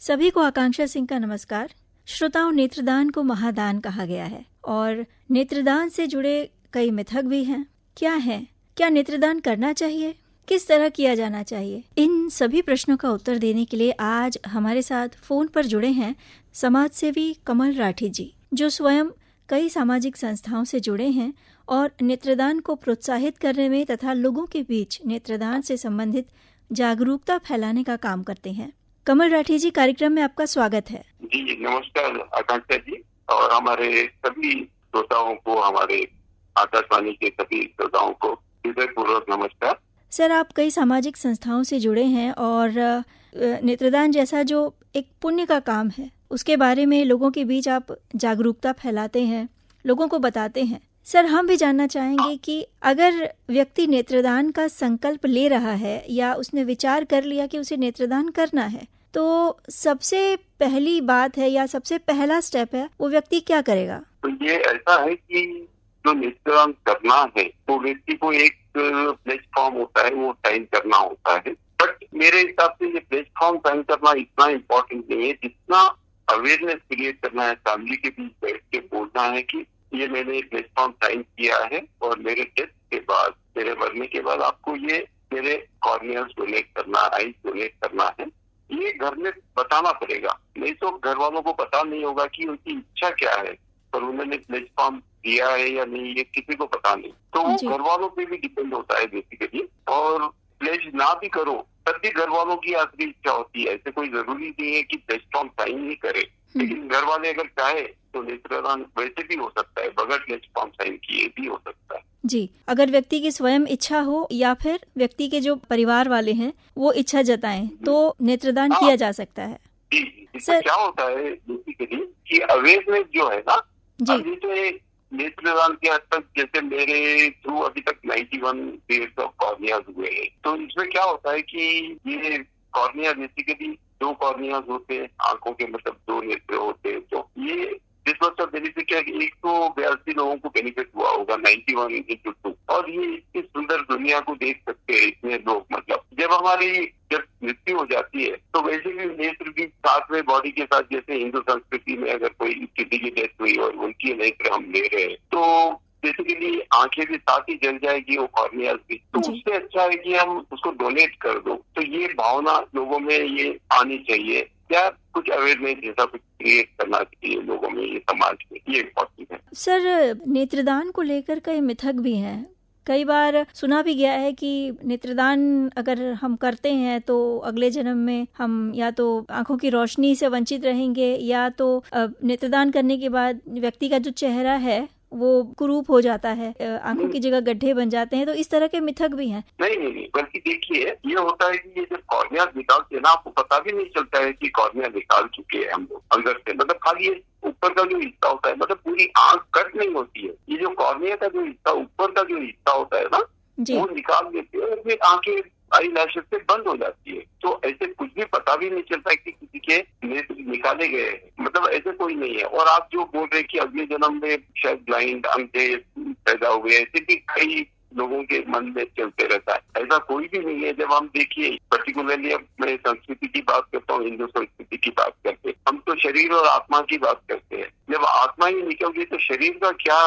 सभी को आकांक्षा सिंह का नमस्कार। श्रोताओं, नेत्रदान को महादान कहा गया है और नेत्रदान से जुड़े कई मिथक भी हैं। क्या है? क्या नेत्रदान करना चाहिए? किस तरह किया जाना चाहिए? इन सभी प्रश्नों का उत्तर देने के लिए आज हमारे साथ फोन पर जुड़े हैं समाज सेवी कमल राठी जी, जो स्वयं कई सामाजिक संस्थाओं से जुड़े हैं और नेत्रदान को प्रोत्साहित करने में तथा लोगों के बीच नेत्रदान से संबंधित जागरूकता फैलाने का काम करते हैं। कमल राठी जी, कार्यक्रम में आपका स्वागत है। जी नमस्कार आकांक्षा जी, और हमारे सभी श्रोताओं को, हमारे आकाशवाणी के सभी श्रोताओं को हृदयपूर्वक नमस्कार। सर, आप कई सामाजिक संस्थाओं से जुड़े हैं और नेत्रदान जैसा जो एक पुण्य का काम है उसके बारे में लोगों के बीच आप जागरूकता फैलाते हैं, लोगों को बताते हैं। सर, हम भी जानना चाहेंगे कि अगर व्यक्ति नेत्रदान का संकल्प ले रहा है या उसने विचार कर लिया कि उसे नेत्रदान करना है, तो सबसे पहली बात है या सबसे पहला स्टेप है, वो व्यक्ति क्या करेगा? तो ये ऐसा है कि जो नेत्रदान करना है तो व्यक्ति को एक प्लेटफॉर्म होता है, वो साइन करना होता है। बट मेरे हिसाब से ये प्लेटफॉर्म साइन करना इतना इम्पोर्टेंट नहीं है जितना अवेयरनेस क्रिएट करना है। फैमिली के बीच बैठ के बोलना है कि ये मैंने प्लेटफॉर्म साइन किया है और मेरे डेथ के बाद, मेरे मरने के बाद आपको ये मेरे कॉर्नियास डोनेट करना, आईज डोनेट करना है। ये घर में बताना पड़ेगा, नहीं तो घर वालों को पता नहीं होगा कि उनकी इच्छा क्या है, पर उन्होंने प्लेटफॉर्म दिया है या नहीं ये किसी को पता नहीं। तो वो घर वालों पे भी डिपेंड होता है बेसिकली। और प्लेज ना भी करो तब भी घर वालों की आखिरी इच्छा होती है। ऐसे कोई जरूरी नहीं है कि प्लेटफॉर्म साइन ही करे, लेकिन घर वाले अगर चाहे तो नेत्रदान वैसे भी हो सकता है, बगैर प्लेटफॉर्म साइन किए भी हो सकता है। जी, अगर व्यक्ति की स्वयं इच्छा हो या फिर व्यक्ति के जो परिवार वाले हैं वो इच्छा जताएं तो नेत्रदान किया जा सकता है। जी, इससे क्या होता है बेसिकली कि अवेयरनेस जो है ना, अभी तो नेत्रदान के हद तक, जैसे मेरे थ्रू अभी तक 91 पेयर्स ऑफ कॉर्नियाज हुए हैं। तो इसमें क्या होता है कि ये कॉर्निया बेसिकली 2 कॉर्नियाज होते हैं, आंखों के मतलब 2 नेत्र होते हैं। तो ये जिस वक्त बेनिफिट है 182 लोगों को बेनिफिट हुआ होगा 91/2, और ये इतनी सुंदर दुनिया को देख सकते हैं इतने लोग। मतलब जब मृत्यु हो जाती है तो वैसे भी नेत्र भी साथ में बॉडी के साथ, जैसे हिंदू संस्कृति में अगर कोई किसी की डेथ हुई और उनकी नेत्र हम ले रहे हैं तो बेसिकली आंखें भी साथ ही जल जाएगी, वो कॉर्नियाज भी। तो उससे अच्छा है कि हम उसको डोनेट कर दो। तो ये भावना लोगों में ये आनी चाहिए, क्या कुछ अवेयरनेस जैसा कुछ क्रिएट करना चाहिए लोगों में, ये समाज में, ये इम्पोर्टेंट है। सर, नेत्रदान को लेकर कई मिथक भी हैं। कई बार सुना भी गया है कि नेत्रदान अगर हम करते हैं तो अगले जन्म में हम या तो आंखों की रोशनी से वंचित रहेंगे या तो नेत्रदान करने के बाद व्यक्ति का जो चेहरा है वो कुरूप हो जाता है, आंखों की जगह गड्ढे बन जाते हैं। तो इस तरह के मिथक भी हैं। नहीं, बल्कि देखिए ये होता है कि ये जब कॉर्निया निकालते हैं ना, आपको पता भी नहीं चलता है कि कॉर्निया निकाल चुके हैं हम लोग अंदर से। मतलब खाली ये ऊपर का जो हिस्सा होता है, मतलब पूरी आंख कट नहीं होती है। ये जो कॉर्निया का जो हिस्सा, ऊपर का जो हिस्सा होता है ना, वो निकाल देते हैं और फिर आंखें आई लैशेस से बंद हो जाती है। तो ऐसे कुछ भी पता भी नहीं चलता कि किसी के नेत्र निकाले गए हैं, मतलब ऐसे कोई नहीं है। और आप जो बोल रहे कि अगले जन्म में शायद ब्लाइंड, अंधे पैदा हुए, ऐसे भी कई लोगों के मन में चलते रहता है। ऐसा कोई भी नहीं है। जब हम देखिए, पर्टिकुलरली अब मैं संस्कृति की बात करता हूँ, हिंदू संस्कृति की बात करते, हम तो शरीर और आत्मा की बात करते हैं। जब आत्मा ही निकल गई तो शरीर का क्या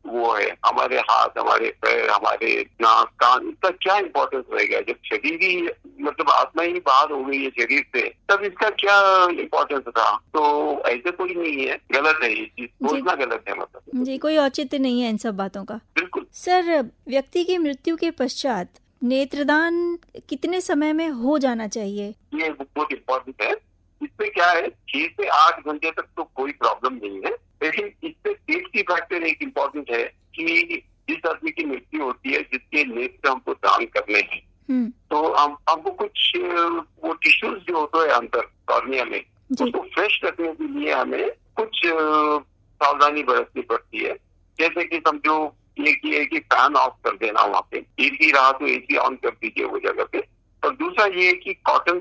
वो है, हमारे हाथ, हमारे पैर, हमारे नाक, कान, इसका क्या इम्पोर्टेंस रहेगा? जब शरीर ही, मतलब आत्मा ही बाहर हो गई है शरीर से, तब इसका क्या इम्पोर्टेंस था? तो ऐसे कोई नहीं है, गलत है ये चीज, सोचना गलत है। मतलब जी, कोई औचित्य नहीं है इन सब बातों का। बिल्कुल। सर, व्यक्ति की मृत्यु के पश्चात नेत्रदान कितने समय में हो जाना चाहिए? ये बहुत इम्पोर्टेंट है। इसमें क्या है, 6 से 8 घंटे तक तो कोई प्रॉब्लम नहीं है, लेकिन इससे सेफ्टी फैक्टर एक इम्पोर्टेंट है कि जिस आदमी की मृत्यु होती है, जिसके नेत्र हमको दान करने हैं, तो हमको कुछ वो टिश्यूज जो होते हैं अंदर कॉर्निया में, उसको फ्रेश रखने के लिए हमें कुछ सावधानी बरतनी पड़ती है। जैसे कि समझो एक ही फैन ऑफ कर देना, वहाँ पे एसी रहा तो एसी ऑन कर दीजिए वो जगह पे। और दूसरा ये है कि कॉटन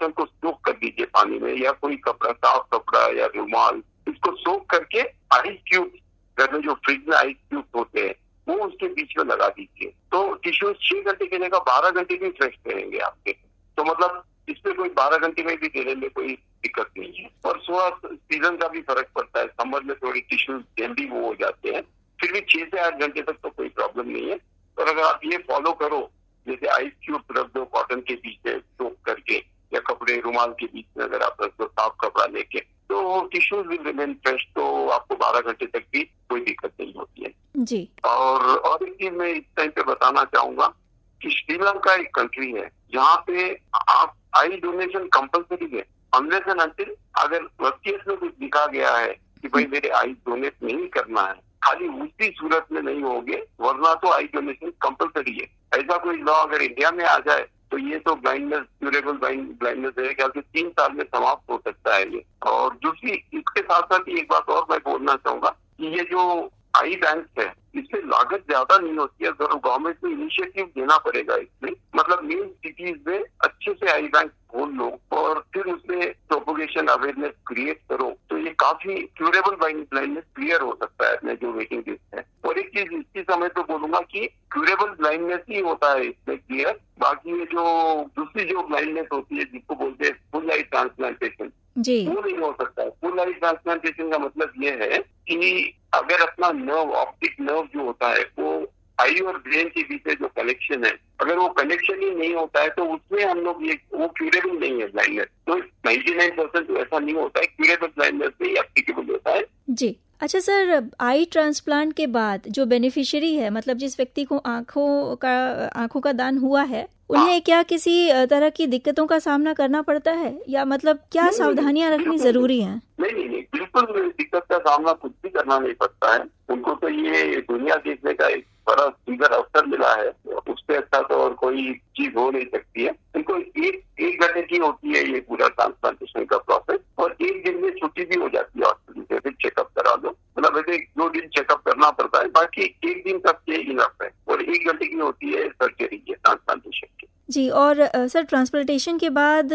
को सोख कर दीजिए पानी में, या कोई कपड़ा, साफ कपड़ा या रुमाल, इसको सोख करके आइस क्यूब, घर में जो फ्रिज में आइस क्यूब होते हैं, वो उसके बीच में लगा दीजिए। तो टिश्यूज 6 घंटे की जगह 12 घंटे भी फ्रेश रहेंगे आपके। तो मतलब इसमें कोई 12 घंटे में भी देने में कोई दिक्कत नहीं है। और सुबह सीजन का भी फर्क पड़ता है, समर में थोड़ी टिश्यूज जल्दी वो हो जाते हैं, फिर भी 6 से 8 घंटे तक तो कोई प्रॉब्लम नहीं है। और अगर आप ये फॉलो करो, जैसे आइस क्यूब रख दो कॉटन के बीच में सोक करके, या कपड़े रुमाल के बीच में अगर आप रख दो साफ कपड़ा लेके, तो टिश्यूज विल रिमेन फ्रेश, तो आपको 12 घंटे तक भी कोई दिक्कत नहीं होती है जी। और एक चीज मैं इस टाइम पे बताना चाहूंगा कि श्रीलंका एक कंट्री है जहाँ पे आप आई डोनेशन कंपलसरी है, अनलेस एंड अनटिल अगर केस में कुछ लिखा गया है कि भाई मेरे आई डोनेट नहीं करना है, खाली उसी सूरत में नहीं होगे, वरना तो आई डोनेशन कंपलसरी है। ऐसा कोई लॉ अगर इंडिया में आ जाए तो ये तो ब्लाइंडनेस, क्यूरेबल ब्लाइंडनेस है, क्या 3 साल में समाप्त हो सकता है ये। और दूसरी इसके साथ साथ एक बात और मैं बोलना चाहूंगा कि ये जो आई बैंक है, इससे लागत ज्यादा नहीं होती है, गवर्नमेंट को इनिशिएटिव देना पड़ेगा इसमें, मतलब मेन सिटीज में अच्छे से आई बैंक खोल लो और फिर उसमें प्रोपोगेशन अवेयरनेस क्रिएट करो, तो ये काफी क्यूरेबल ब्लाइंडनेस क्लियर हो सकता है अपने जो वेटिंग लिस्ट है। और एक चीज इसी समय तो बोलूंगा कि क्यूरेबल ब्लाइंडनेस ही होता है इसमें क्लियर, बाकी ये जो दूसरी जो ब्लाइंडनेस होती है जिसको बोलते हैं फुल आई ट्रांसप्लांटेशन, वो नहीं हो सकता है। फुल आई ट्रांसप्लांटेशन का मतलब ये है कि अगर अपना नर्व, ऑप्टिक नर्व जो होता है, वो आई और ब्रेन के बीच में जो कनेक्शन है, अगर वो कनेक्शन ही नहीं होता है तो उसमें हम लोग ये वो क्यूरेबल नहीं है ब्लाइंडनेस। तो 99% तो ऐसा नहीं होता है, क्यूरेबल ब्लाइंडनेस में एप्लीकेबल होता है जी। अच्छा सर, आई ट्रांसप्लांट के बाद जो बेनिफिशियरी है, मतलब जिस व्यक्ति को आंखों का दान हुआ है, उन्हें क्या किसी तरह की दिक्कतों का सामना करना पड़ता है, या मतलब क्या सावधानियां रखनी जरूरी हैं? नहीं, बिल्कुल दिक्कत का सामना कुछ भी करना नहीं पड़ता है। उनको तो ये दुनिया देखने का एक बड़ा सुंदर अवसर मिला है, उससे अच्छा तो और कोई चीज हो नहीं सकती है। उनको एक घंटे की होती है ये पूरा ट्रांसप्लांटेशन का प्रोसेस, और 1 दिन में छुट्टी भी हो जाती है हॉस्पिटल से, फिर चेकअप करा दो। मतलब वैसे 2 दिन चेकअप करना पड़ता है, बाकी 1 दिन तक ये इनफ है। और 1 घंटे की होती है सर्जरी की, ट्रांसप्लांटेशन की जी। और सर, ट्रांसप्लांटेशन के बाद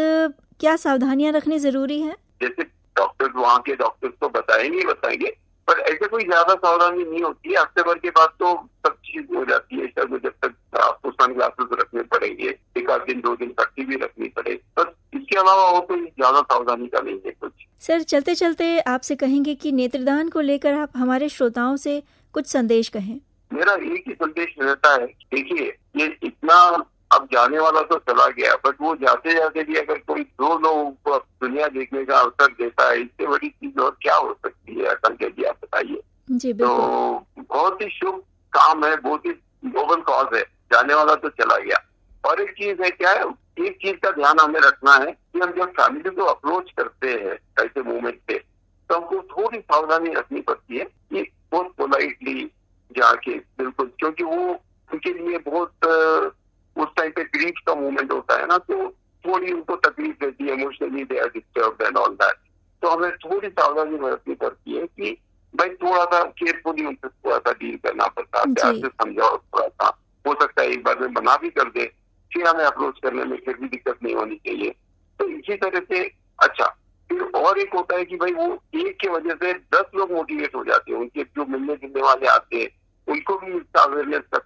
क्या सावधानियां रखनी जरूरी है? जैसे डॉक्टर वहाँ के डॉक्टर्स तो बताएंगे, पर ऐसे कोई ज्यादा सावधानी नहीं होती है। हफ्ते भर के बाद तो सब चीज हो जाती है। जब तक आपको सन ग्लासेस रखने पड़ेंगे, 1 आध दिन 2 दिन पट्टी भी रखनी पड़ेगी, बस इसके अलावा वो कोई ज्यादा सावधानी का नहीं है कुछ। सर, चलते चलते आपसे कहेंगे कि नेत्रदान को लेकर आप हमारे श्रोताओं से कुछ संदेश कहें। मेरा एक ही संदेश रहता है, देखिए ये इतना अब जाने वाला तो चला गया, बट वो जाते जाते भी अगर कोई 2 लोगों को दुनिया देखने का अवसर देता है, इससे बड़ी चीज और क्या हो सकती है संजय जी, आप बताइए। जी, तो बहुत ही शुभ काम है, बहुत ही नोबल कॉज है, जाने वाला तो चला गया। और एक चीज है, क्या है, एक चीज का ध्यान हमें रखना है कि हम जब फैमिली को अप्रोच करते हैं ऐसे मूवमेंट पे, तो हमको थोड़ी सावधानी रखनी पड़ती है कि बहुत पोलाइटली जाके, बिल्कुल, क्योंकि वो उनके लिए बहुत उस टाइम पे ग्रीफ का मूवमेंट होता है ना, तो थोड़ी उनको तकलीफ रहती है, emotionally they are disturbed and all that. तो हमें थोड़ी सावधानी बरतनी पड़ती है कि भाई थोड़ा सा केयरफुली उनसे थोड़ा सा डील करना पड़ता है, प्यार से समझाओ थोड़ा सा, हो सकता है एक बार में मना भी कर दे, फिर हमें अप्रोच करने में फिर भी दिक्कत नहीं होनी चाहिए। तो इसी तरह से अच्छा, फिर और एक होता है कि भाई वो एक की वजह से 10 लोग मोटिवेट हो जाते हैं, उनके जो मिलने जुलने वाले आते हैं उनको भी इसका अवेयरनेस का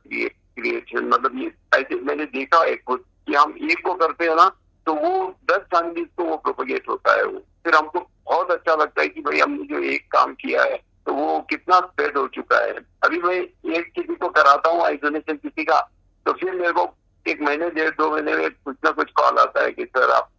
क्रिएशन, मतलब ये ऐसे मैंने देखा है खुद कि हम एक को करते हैं ना, तो वो 10 फैमिलीज को वो प्रोपोगेट होता है। वो फिर हमको बहुत अच्छा लगता है कि भाई हमने जो एक काम किया है तो वो कितना स्प्रेड हो चुका है। अभी मैं एक किसी को कराता हूँ आइसोलेशन किसी का, तो फिर मेरे को 1 महीने 1.5-2 महीने में कुछ ना कुछ कॉल आता है कि सर आप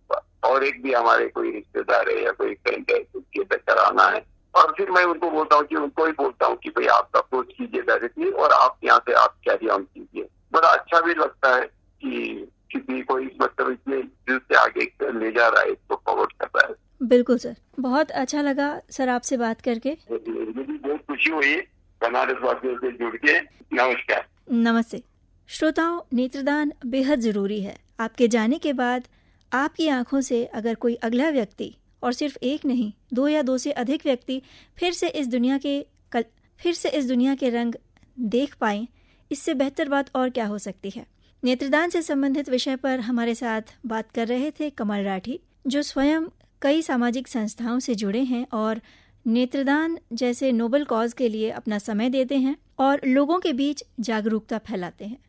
और एक भी हमारे कोई रिश्तेदार है या कोई फ्रेंड है उसके तक कराना है। और फिर मैं उनको बोलता हूँ कि उनको ही बोलता हूँ कि भाई आप अप्रोच कीजिए डायरेक्टली और आप यहाँ से आप कैरी ऑन कीजिए। बड़ा अच्छा भी लगता है कि किसी को इस मतलब इसमें दिल से आगे ले जा रहा है, इसको फॉरवर्ड कर रहा है। बिल्कुल सर, बहुत अच्छा लगा सर आपसे बात करके। मुझे भी बहुत खुशी हुई बनारस वासियों से जुड़ के। नमस्कार। नमस्ते श्रोताओं, नेत्रदान बेहद जरूरी है। आपके जाने के बाद आपकी आंखों से अगर कोई अगला व्यक्ति, और सिर्फ एक नहीं 2 या 2 से अधिक व्यक्ति फिर से इस दुनिया के रंग देख पाएं, इससे बेहतर बात और क्या हो सकती है। नेत्रदान से संबंधित विषय पर हमारे साथ बात कर रहे थे कमल राठी, जो स्वयं कई सामाजिक संस्थाओं से जुड़े हैं और नेत्रदान जैसे नोबल कॉज के लिए अपना समय देते हैं और लोगों के बीच जागरूकता फैलाते हैं।